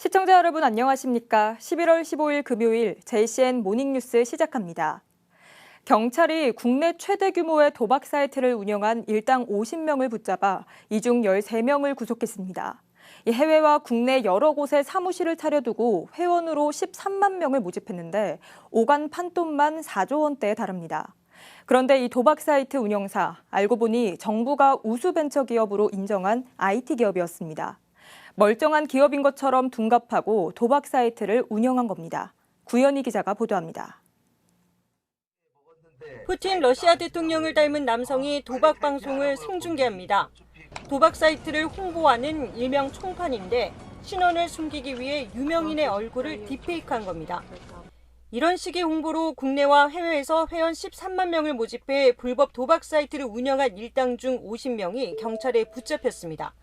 시청자 여러분 안녕하십니까? 11월 15일 금요일 JCN 모닝뉴스 시작합니다. 경찰이 국내 최대 규모의 도박 사이트를 운영한 일당 50명을 붙잡아 이 중 13명을 구속했습니다. 해외와 국내 여러 곳에 사무실을 차려두고 회원으로 13만 명을 모집했는데 오간 판돈만 4조 원대에 달합니다. 그런데 이 도박 사이트 운영사, 알고 보니 정부가 우수 벤처기업으로 인정한 IT 기업이었습니다. 멀쩡한 기업인 것처럼 둔갑하고 도박 사이트를 운영한 겁니다. 구현희 기자가 보도합니다. 푸틴 러시아 대통령을 닮은 남성이 도박 방송을 생중계합니다. 도박 사이트를 홍보하는 일명 총판인데 신원을 숨기기 위해 유명인의 얼굴을 딥페이크한 겁니다. 이런 식의 홍보로 국내와 해외에서 회원 13만 명을 모집해 불법 도박 사이트를 운영한 일당 중 50명이 경찰에 붙잡혔습니다.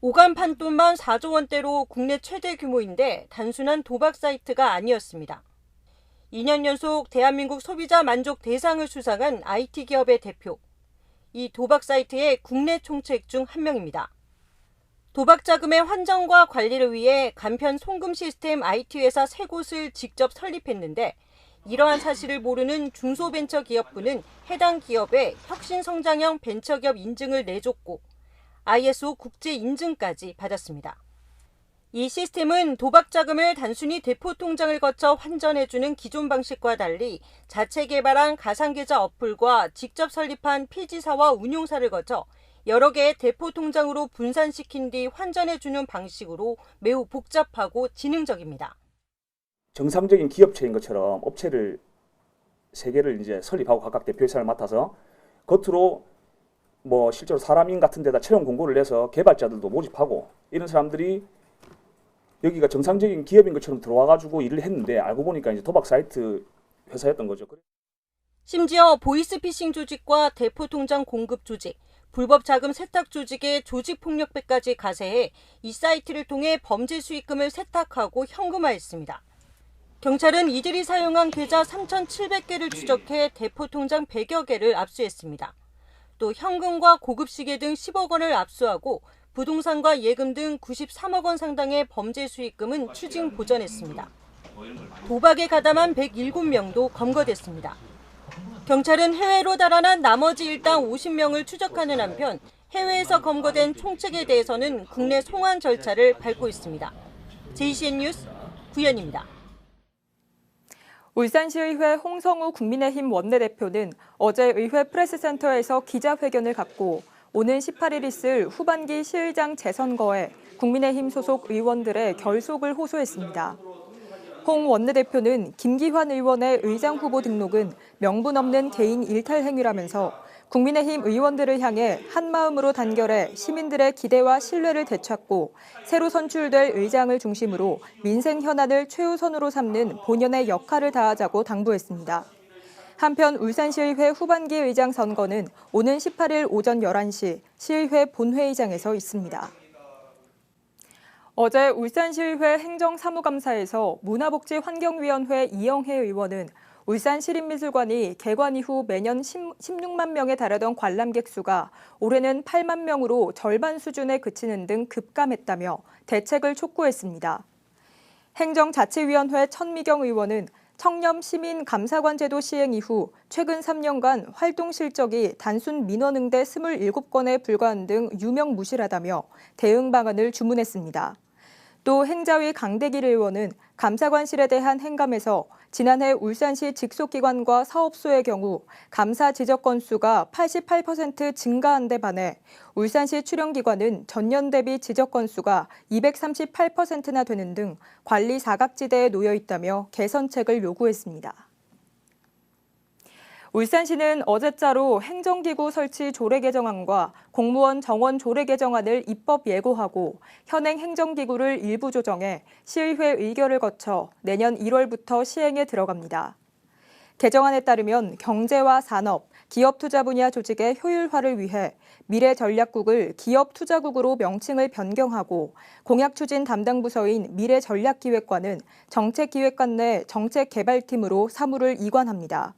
오간 판돈만 4조 원대로 국내 최대 규모인데 단순한 도박 사이트가 아니었습니다. 2년 연속 대한민국 소비자 만족 대상을 수상한 IT 기업의 대표. 이 도박 사이트의 국내 총책 중 한 명입니다. 도박 자금의 환전과 관리를 위해 간편 송금 시스템 IT 회사 3곳을 직접 설립했는데 이러한 사실을 모르는 중소벤처기업부는 해당 기업에 혁신성장형 벤처기업 인증을 내줬고 ISO 국제 인증까지 받았습니다. 이 시스템은 도박 자금을 단순히 대포 통장을 거쳐 환전해주는 기존 방식과 달리 자체 개발한 가상계좌 어플과 직접 설립한 피지사와 운용사를 거쳐 여러 개의 대포 통장으로 분산시킨 뒤 환전해주는 방식으로 매우 복잡하고 지능적입니다. 정상적인 기업체인 것처럼 업체를 3개를 이제 설립하고 각각 대표이사를 맡아서 겉으로 실제로 사람인 같은 데다 채용 공고를 내서 개발자들도 모집하고 이런 사람들이 여기가 정상적인 기업인 것처럼 들어와가지고 일을 했는데 알고 보니까 이제 도박 사이트 회사였던 거죠. 심지어 보이스피싱 조직과 대포 통장 공급 조직, 불법 자금 세탁 조직의 조직폭력배까지 가세해 이 사이트를 통해 범죄 수익금을 세탁하고 현금화했습니다. 경찰은 이들이 사용한 계좌 3,700개를 추적해 대포 통장 100여 개를 압수했습니다. 또 현금과 고급시계 등 10억 원을 압수하고 부동산과 예금 등 93억 원 상당의 범죄 수익금은 추징 보전했습니다. 도박에 가담한 107명도 검거됐습니다. 경찰은 해외로 달아난 나머지 일당 50명을 추적하는 한편 해외에서 검거된 총책에 대해서는 국내 송환 절차를 밟고 있습니다. JCN 뉴스 구현입니다. 울산시의회 홍성우 국민의힘 원내대표는 어제 의회 프레스센터에서 기자회견을 갖고 오는 18일 있을 후반기 시의장 재선거에 국민의힘 소속 의원들의 결속을 호소했습니다. 홍 원내대표는 김기환 의원의 의장 후보 등록은 명분 없는 개인 일탈 행위라면서 국민의힘 의원들을 향해 한마음으로 단결해 시민들의 기대와 신뢰를 되찾고 새로 선출될 의장을 중심으로 민생 현안을 최우선으로 삼는 본연의 역할을 다하자고 당부했습니다. 한편 울산시의회 후반기 의장 선거는 오는 18일 오전 11시 시의회 본회의장에서 있습니다. 어제 울산시의회 행정사무감사에서 문화복지환경위원회 이영혜 의원은 울산시립미술관이 개관 이후 매년 16만 명에 달하던 관람객 수가 올해는 8만 명으로 절반 수준에 그치는 등 급감했다며 대책을 촉구했습니다. 행정자치위원회 천미경 의원은 청렴 시민 감사관 제도 시행 이후 최근 3년간 활동 실적이 단순 민원응대 27건에 불과한 등 유명무실하다며 대응 방안을 주문했습니다. 또 행자위 강대길 의원은 감사관실에 대한 행감에서 지난해 울산시 직속기관과 사업소의 경우 감사 지적 건수가 88% 증가한 데 반해 울산시 출연기관은 전년 대비 지적 건수가 238%나 되는 등 관리 사각지대에 놓여 있다며 개선책을 요구했습니다. 울산시는 어제자로 행정기구 설치 조례 개정안과 공무원 정원 조례 개정안을 입법 예고하고 현행 행정기구를 일부 조정해 시의회 의결을 거쳐 내년 1월부터 시행에 들어갑니다. 개정안에 따르면 경제와 산업, 기업 투자 분야 조직의 효율화를 위해 미래전략국을 기업투자국으로 명칭을 변경하고 공약추진 담당 부서인 미래전략기획관은 정책기획관 내 정책개발팀으로 사무를 이관합니다.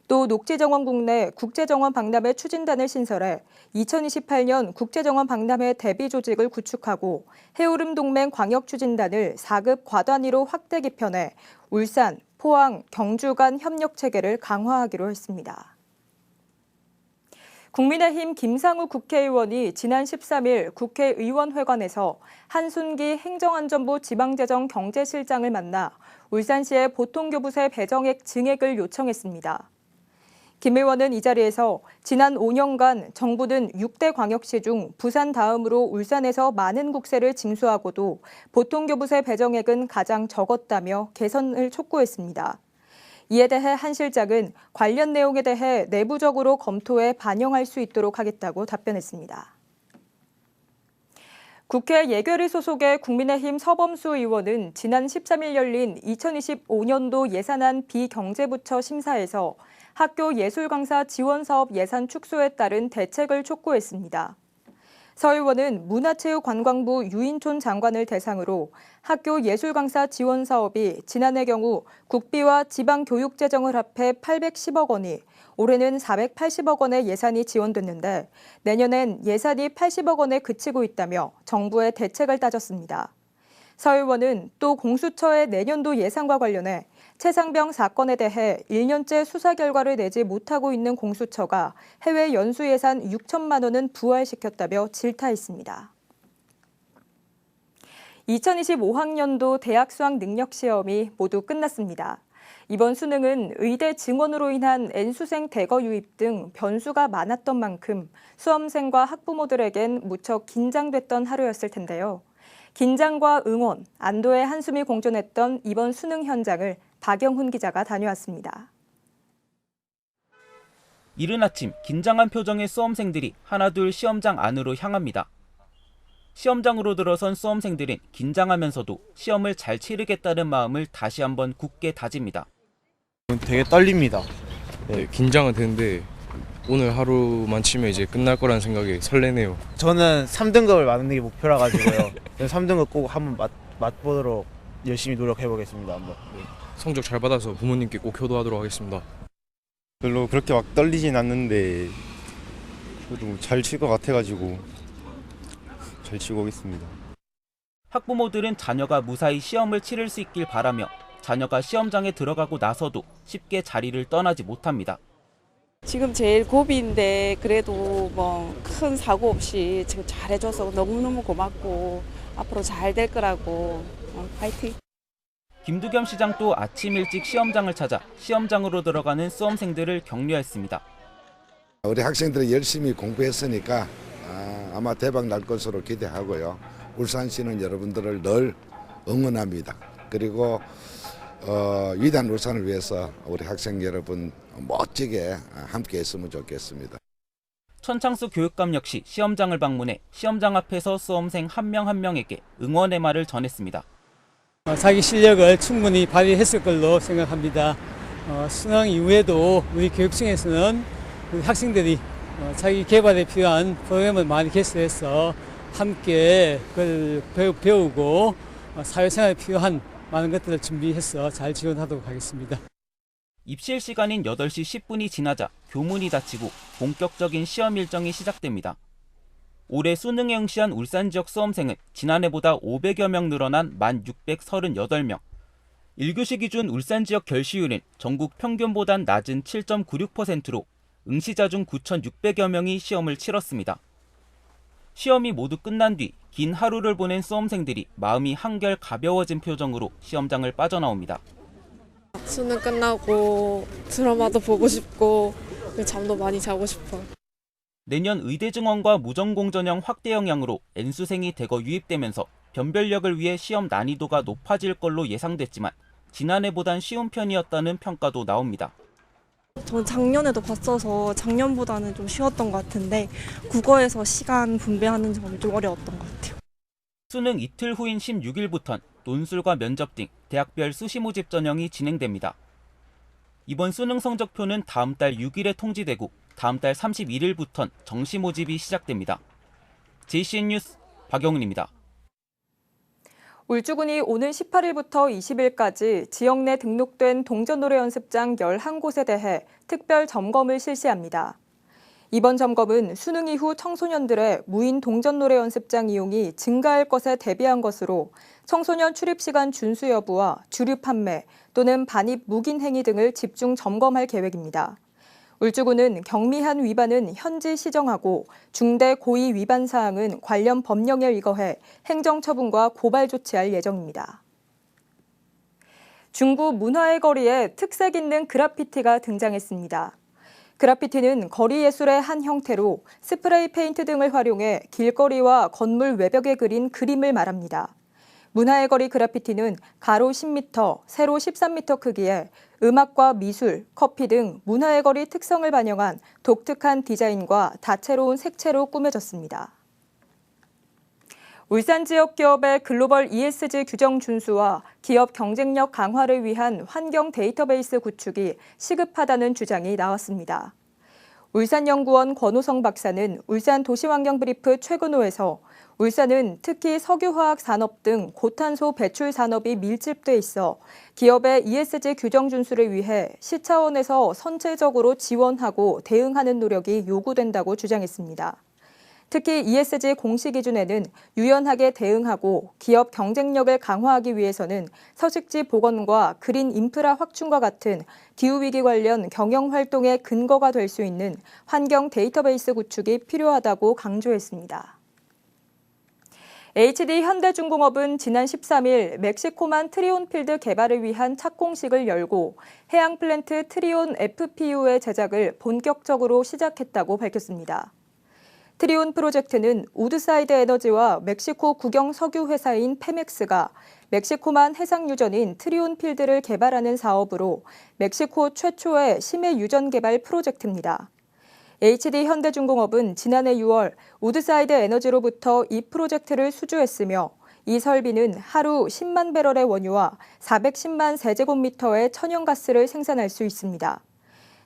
또 녹지정원 국내 국제정원 박람회 추진단을 신설해 2028년 국제정원 박람회 대비 조직을 구축하고 해오름동맹 광역추진단을 4급 과단위로 확대 개편해 울산, 포항, 경주 간 협력 체계를 강화하기로 했습니다. 국민의힘 김상우 국회의원이 지난 13일 국회의원회관에서 한순기 행정안전부 지방재정경제실장을 만나 울산시의 보통교부세 배정액 증액을 요청했습니다. 김 의원은 이 자리에서 지난 5년간 정부는 6대 광역시 중 부산 다음으로 울산에서 많은 국세를 징수하고도 보통교부세 배정액은 가장 적었다며 개선을 촉구했습니다. 이에 대해 한 실장은 관련 내용에 대해 내부적으로 검토해 반영할 수 있도록 하겠다고 답변했습니다. 국회 예결위 소속의 국민의힘 서범수 의원은 지난 13일 열린 2025년도 예산안 비경제부처 심사에서 학교 예술강사 지원사업 예산 축소에 따른 대책을 촉구했습니다. 서 의원은 문화체육관광부 유인촌 장관을 대상으로 학교 예술강사 지원 사업이 지난해 경우 국비와 지방교육재정을 합해 810억 원이 올해는 480억 원의 예산이 지원됐는데 내년엔 예산이 80억 원에 그치고 있다며 정부의 대책을 따졌습니다. 서 의원은 또 공수처의 내년도 예산과 관련해 최상병 사건에 대해 1년째 수사 결과를 내지 못하고 있는 공수처가 해외 연수 예산 6천만 원은 부활시켰다며 질타했습니다. 2025학년도 대학 수학 능력 시험이 모두 끝났습니다. 이번 수능은 의대 증원으로 인한 N수생 대거 유입 등 변수가 많았던 만큼 수험생과 학부모들에겐 무척 긴장됐던 하루였을 텐데요. 긴장과 응원, 안도의 한숨이 공존했던 이번 수능 현장을 박영훈 기자가 다녀왔습니다. 이른 아침 긴장한 표정의 수험생들이 하나둘 시험장 안으로 향합니다. 시험장으로 들어선 수험생들은 긴장하면서도 시험을 잘 치르겠다는 마음을 다시 한번 굳게 다집니다. 되게 떨립니다. 네, 긴장은 되는데 오늘 하루만 치면 이제 끝날 거라는 생각에 설레네요. 저는 3등급을 맞는 게 목표라 가지고요. 3등급 꼭 한번 맛보도록 열심히 노력해 보겠습니다. 한번. 성적 잘 받아서 부모님께 꼭 효도하도록 하겠습니다. 별로 그렇게 막 떨리진 않는데 그래도 잘 칠 것 같아가지고 잘 치고 오겠습니다. 학부모들은 자녀가 무사히 시험을 치를 수 있길 바라며 자녀가 시험장에 들어가고 나서도 쉽게 자리를 떠나지 못합니다. 지금 제일 고비인데 그래도 뭐 큰 사고 없이 지금 잘해줘서 너무너무 고맙고 앞으로 잘 될 거라고 파이팅! 김두겸 시장도 아침 일찍 시험장을 찾아 시험장으로 들어가는 수험생들을 격려했습니다. 우리 학생들이 열심히 공부했으니까 아마 대박 날 것으로 기대하고요. 울산시는 여러분들을 늘 응원합니다. 그리고 위대한 울산을 위해서 우리 학생 여러분 멋지게 함께 했으면 좋겠습니다. 천창수 교육감 역시 시험장을 방문해 시험장 앞에서 수험생 한 명 한 명에게 응원의 말을 전했습니다. 자기 실력을 충분히 발휘했을 걸로 생각합니다. 수능 이후에도 우리 교육청에서는 우리 학생들이 자기 개발에 필요한 프로그램을 많이 개설해서 함께 그걸 배우고 사회생활에 필요한 많은 것들을 준비해서 잘 지원하도록 하겠습니다. 입실 시간인 8시 10분이 지나자 교문이 닫히고 본격적인 시험 일정이 시작됩니다. 올해 수능에 응시한 울산 지역 수험생은 지난해보다 500여 명 늘어난 1,638명. 1교시 기준 울산 지역 결시율은 전국 평균보단 낮은 7.96%로 응시자 중 9,600여 명이 시험을 치렀습니다. 시험이 모두 끝난 뒤 긴 하루를 보낸 수험생들이 마음이 한결 가벼워진 표정으로 시험장을 빠져나옵니다. 수능 끝나고 드라마도 보고 싶고 잠도 많이 자고 싶어요. 내년 의대 증원과 무전공 전형 확대 영향으로 N수생이 대거 유입되면서 변별력을 위해 시험 난이도가 높아질 걸로 예상됐지만 지난해보단 쉬운 편이었다는 평가도 나옵니다. 저는 작년에도 봤어서 작년보다는 좀 쉬웠던 것 같은데 국어에서 시간 분배하는 점이 좀 어려웠던 것 같아요. 수능 이틀 후인 16일부터는 논술과 면접 등 대학별 수시 모집 전형이 진행됩니다. 이번 수능 성적표는 다음 달 6일에 통지되고 다음 달 31일부터는 정시 모집이 시작됩니다. JCN 뉴스 박영훈입니다. 울주군이 오는 18일부터 20일까지 지역 내 등록된 동전노래 연습장 11곳에 대해 특별 점검을 실시합니다. 이번 점검은 수능 이후 청소년들의 무인 동전노래 연습장 이용이 증가할 것에 대비한 것으로 청소년 출입 시간 준수 여부와 주류 판매 또는 반입 묵인 행위 등을 집중 점검할 계획입니다. 울주군은 경미한 위반은 현지 시정하고 중대 고의 위반 사항은 관련 법령에 의거해 행정처분과 고발 조치할 예정입니다. 중구 문화의 거리에 특색 있는 그래피티가 등장했습니다. 그래피티는 거리 예술의 한 형태로 스프레이 페인트 등을 활용해 길거리와 건물 외벽에 그린 그림을 말합니다. 문화의 거리 그래피티는 가로 10m, 세로 13m 크기에 음악과 미술, 커피 등 문화의 거리 특성을 반영한 독특한 디자인과 다채로운 색채로 꾸며졌습니다. 울산 지역 기업의 글로벌 ESG 규정 준수와 기업 경쟁력 강화를 위한 환경 데이터베이스 구축이 시급하다는 주장이 나왔습니다. 울산연구원 권호성 박사는 울산 도시환경브리프 최근호에서 울산은 특히 석유화학 산업 등 고탄소 배출 산업이 밀집돼 있어 기업의 ESG 규정 준수를 위해 시 차원에서 선제적으로 지원하고 대응하는 노력이 요구된다고 주장했습니다. 특히 ESG 공시 기준에는 유연하게 대응하고 기업 경쟁력을 강화하기 위해서는 서식지 복원과 그린 인프라 확충과 같은 기후위기 관련 경영활동의 근거가 될 수 있는 환경 데이터베이스 구축이 필요하다고 강조했습니다. HD 현대중공업은 지난 13일 멕시코만 트리온필드 개발을 위한 착공식을 열고 해양 플랜트 트리온 FPU의 제작을 본격적으로 시작했다고 밝혔습니다. 트리온 프로젝트는 우드사이드 에너지와 멕시코 국영 석유 회사인 페맥스가 멕시코만 해상 유전인 트리온 필드를 개발하는 사업으로 멕시코 최초의 심해 유전 개발 프로젝트입니다. HD 현대중공업은 지난해 6월 우드사이드 에너지로부터 이 프로젝트를 수주했으며 이 설비는 하루 10만 배럴의 원유와 410만 세제곱미터의 천연가스를 생산할 수 있습니다.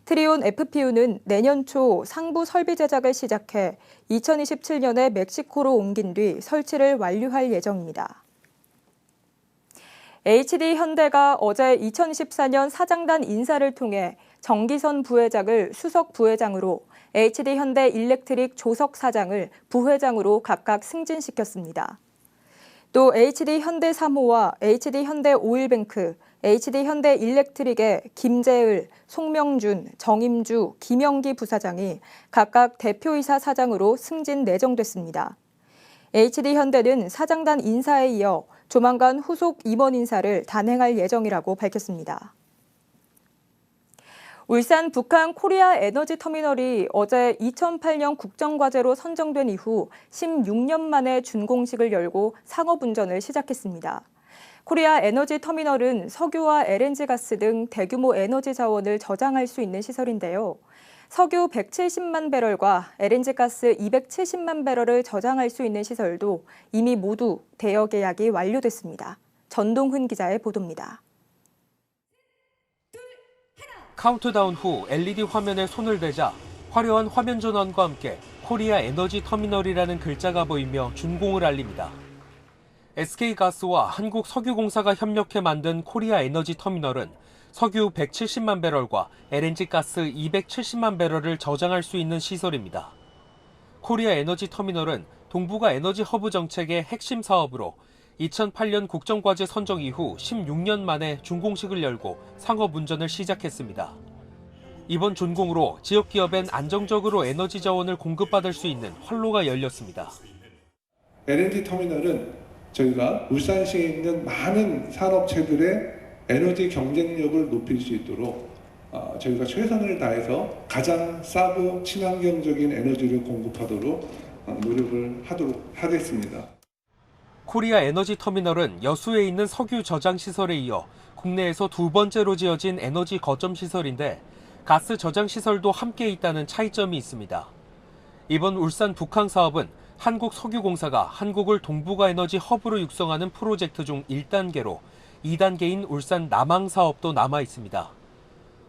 트리온 FPU는 내년 초 상부 설비 제작을 시작해 2027년에 멕시코로 옮긴 뒤 설치를 완료할 예정입니다. HD 현대가 어제 2024년 사장단 인사를 통해 정기선 부회장을 수석 부회장으로 HD 현대 일렉트릭 조석 사장을 부회장으로 각각 승진시켰습니다. 또 HD 현대 3호와 HD 현대 오일뱅크, HD 현대 일렉트릭의 김재을, 송명준, 정임주, 김영기 부사장이 각각 대표이사 사장으로 승진 내정됐습니다. HD 현대는 사장단 인사에 이어 조만간 후속 임원 인사를 단행할 예정이라고 밝혔습니다. 울산 북한 코리아 에너지 터미널이 어제 2008년 국정과제로 선정된 이후 16년 만에 준공식을 열고 상업운전을 시작했습니다. 코리아 에너지 터미널은 석유와 LNG 가스 등 대규모 에너지 자원을 저장할 수 있는 시설인데요. 석유 170만 배럴과 LNG 가스 270만 배럴을 저장할 수 있는 시설도 이미 모두 대여 계약이 완료됐습니다. 전동훈 기자의 보도입니다. 카운트다운 후 LED 화면에 손을 대자 화려한 화면 전환과 함께 코리아 에너지 터미널이라는 글자가 보이며 준공을 알립니다. SK가스와 한국석유공사가 협력해 만든 코리아 에너지 터미널은 석유 170만 배럴과 LNG 가스 270만 배럴을 저장할 수 있는 시설입니다. 코리아 에너지 터미널은 동북아 에너지 허브 정책의 핵심 사업으로 2008년 국정과제 선정 이후 16년 만에 준공식을 열고 상업운전을 시작했습니다. 이번 준공으로 지역 기업엔 안정적으로 에너지 자원을 공급받을 수 있는 활로가 열렸습니다. LNG 터미널은 저희가 울산시에 있는 많은 산업체들의 에너지 경쟁력을 높일 수 있도록 저희가 최선을 다해서 가장 싸고 친환경적인 에너지를 공급하도록 노력을 하도록 하겠습니다. 코리아 에너지 터미널은 여수에 있는 석유 저장 시설에 이어 국내에서 두 번째로 지어진 에너지 거점 시설인데 가스 저장 시설도 함께 있다는 차이점이 있습니다. 이번 울산 북항 사업은 한국석유공사가 한국을 동북아 에너지 허브로 육성하는 프로젝트 중 1단계로 2단계인 울산 남항 사업도 남아 있습니다.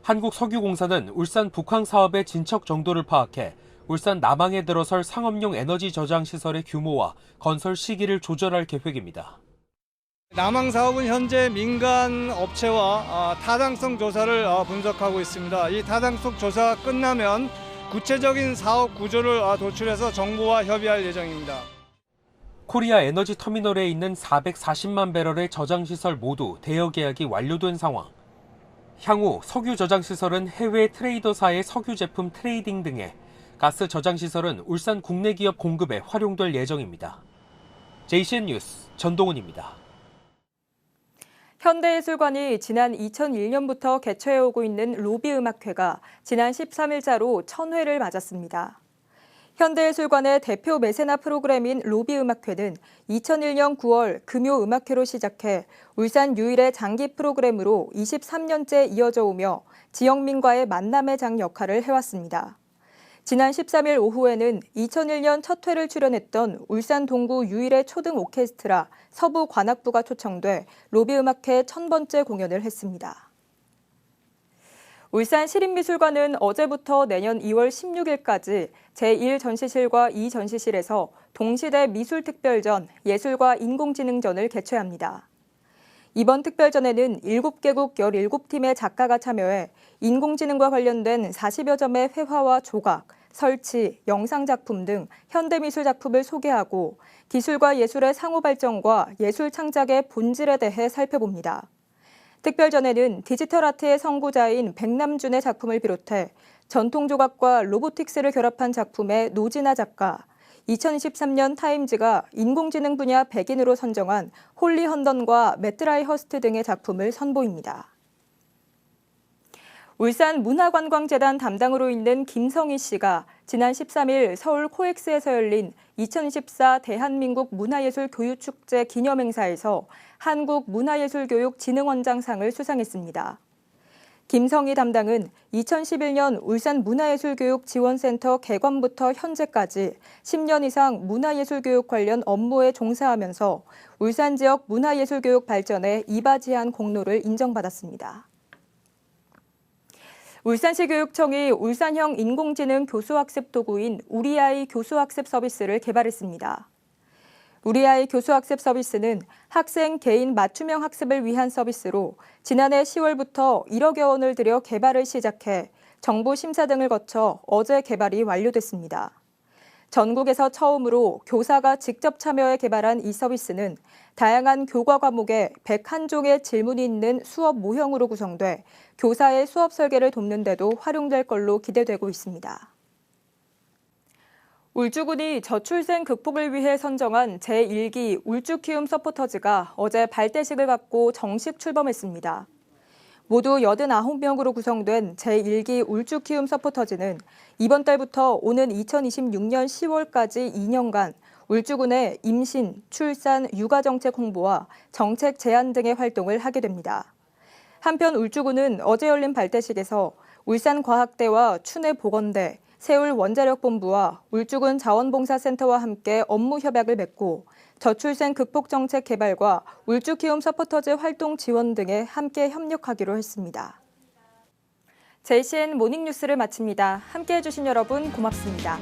한국석유공사는 울산 북항 사업의 진척 정도를 파악해 울산 남항에 들어설 상업용 에너지 저장 시설의 규모와 건설 시기를 조절할 계획입니다. 남항 사업은 현재 민간 업체와 타당성 조사를 분석하고 있습니다. 이 타당성 조사가 끝나면 구체적인 사업 구조를 도출해서 정부와 협의할 예정입니다. 코리아 에너지 터미널에 있는 440만 배럴의 저장시설 모두 대여 계약이 완료된 상황. 향후 석유 저장시설은 해외 트레이더사의 석유 제품 트레이딩 등의 가스 저장시설은 울산 국내 기업 공급에 활용될 예정입니다. JCN 뉴스 전동훈입니다. 현대예술관이 지난 2001년부터 개최해오고 있는 로비음악회가 지난 13일자로 1000회를 맞았습니다. 현대예술관의 대표 매세나 프로그램인 로비음악회는 2001년 9월 금요음악회로 시작해 울산 유일의 장기 프로그램으로 23년째 이어져 오며 지역민과의 만남의 장 역할을 해왔습니다. 지난 13일 오후에는 2001년 첫 회를 출연했던 울산 동구 유일의 초등 오케스트라 서부관악부가 초청돼 로비음악회 1000번째 공연을 했습니다. 울산 시립미술관은 어제부터 내년 2월 16일까지 제1전시실과 2전시실에서 동시대 미술특별전, 예술과 인공지능전을 개최합니다. 이번 특별전에는 7개국 17팀의 작가가 참여해 인공지능과 관련된 40여 점의 회화와 조각, 설치, 영상작품 등 현대미술 작품을 소개하고 기술과 예술의 상호 발전과 예술 창작의 본질에 대해 살펴봅니다. 특별전에는 디지털 아트의 선구자인 백남준의 작품을 비롯해 전통 조각과 로보틱스를 결합한 작품의 노진아 작가, 2023년 타임즈가 인공지능 분야 100인으로 선정한 홀리 헌던과 매트라이 허스트 등의 작품을 선보입니다. 울산 문화관광재단 담당으로 있는 김성희 씨가 지난 13일 서울 코엑스에서 열린 2024 대한민국 문화예술교육축제 기념행사에서 한국문화예술교육진흥원장상을 수상했습니다. 김성희 담당은 2011년 울산 문화예술교육지원센터 개관부터 현재까지 10년 이상 문화예술교육 관련 업무에 종사하면서 울산 지역 문화예술교육 발전에 이바지한 공로를 인정받았습니다. 울산시 교육청이 울산형 인공지능 교수학습 도구인 우리아이 교수학습 서비스를 개발했습니다. 우리아이 교수학습 서비스는 학생 개인 맞춤형 학습을 위한 서비스로 지난해 10월부터 1억여 원을 들여 개발을 시작해 정부 심사 등을 거쳐 어제 개발이 완료됐습니다. 전국에서 처음으로 교사가 직접 참여해 개발한 이 서비스는 다양한 교과 과목에 101종의 질문이 있는 수업 모형으로 구성돼 교사의 수업 설계를 돕는 데도 활용될 걸로 기대되고 있습니다. 울주군이 저출생 극복을 위해 선정한 제1기 울주키움 서포터즈가 어제 발대식을 갖고 정식 출범했습니다. 모두 89명으로 구성된 제1기 울주키움 서포터즈는 이번 달부터 오는 2026년 10월까지 2년간 울주군의 임신, 출산, 육아정책 홍보와 정책 제안 등의 활동을 하게 됩니다. 한편 울주군은 어제 열린 발대식에서 울산과학대와 춘해보건대, 세울원자력본부와 울주군 자원봉사센터와 함께 업무 협약을 맺고 저출생 극복 정책 개발과 울주키움 서포터즈 활동 지원 등에 함께 협력하기로 했습니다. JCN 모닝뉴스를 마칩니다. 함께해 주신 여러분 고맙습니다.